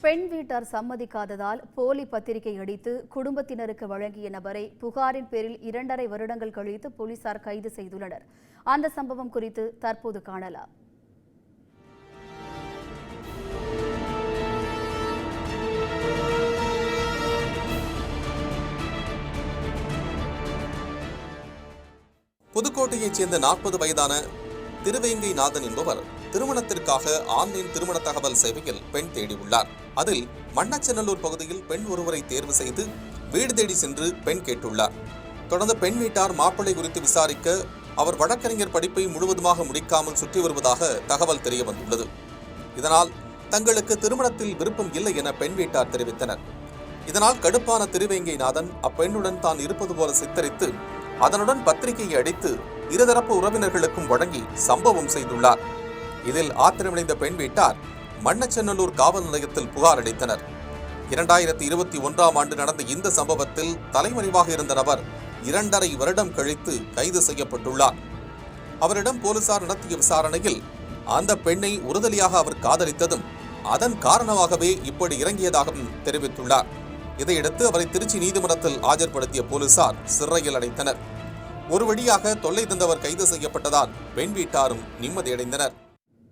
பெண் வீட்டார் சம்மதிக்காததால் போலி பத்திரிகை அடித்து குடும்பத்தினருக்கு வழங்கிய நபரை புகாரின் பேரில் 2.5 வருடங்கள் கழித்து போலீசார் கைது செய்துள்ளனர். அந்த சம்பவம் குறித்து தற்போது காணலாம். புதுக்கோட்டையைச் சேர்ந்த 40 வயதான திருவேங்கைநாதன் என்பவர் திருமணத்திற்காக ஆன்லைன் திருமண தகவல் சேவையில் பெண் தேடியுள்ளார். அதில் மண்ணச்சநல்லூர் பகுதியில் பெண் ஒருவரை தேர்வு செய்து வீடு தேடி சென்று பெண் கேட்டுள்ளார். தொடர்ந்து பெண் வீட்டார் மாப்பிள்ளை குறித்து விசாரிக்க அவர் வழக்கறிஞர் படிப்பை முழுவதுமாக முடிக்காமல் சுற்றி வருவதாக தகவல் தெரிய வந்துள்ளது. இதனால் தங்களுக்கு திருமணத்தில் விருப்பம் இல்லை என பெண் வீட்டார் தெரிவித்தனர். இதனால் கடுப்பான திருவேங்கைநாதன் அப்பெண்ணுடன் தான் இருப்பது போல சித்தரித்து அதனுடன் பத்திரிகையை அடித்து இருதரப்பு உறவினர்களுக்கும் வழங்கி சம்பவம் செய்துள்ளார். இதில் ஆத்திரமடைந்த பெண் வீட்டார் மண்ணச்சநல்லூர் காவல் நிலையத்தில் புகார் அளித்தனர். 2021ஆம் ஆண்டு நடந்த இந்த சம்பவத்தில் தலைமறைவாக இருந்த நபர் 2.5 வருடம் கழித்து கைது செய்யப்பட்டுள்ளார். அவரிடம் போலீசார் நடத்திய விசாரணையில் அந்த பெண்ணை உறுதலியாக அவர் காதலித்ததும் அதன் காரணமாகவே இப்படி இறங்கியதாகவும் தெரிவித்துள்ளார். இதையடுத்து அவரை திருச்சி நீதிமன்றத்தில் ஆஜர்படுத்திய போலீசார் சிறையில் அடைத்தனர். ஒரு வழியாக தொல்லை தந்தவர் கைது செய்யப்பட்டதால் பெண் வீட்டாரும் நிம்மதியடைந்தனர்.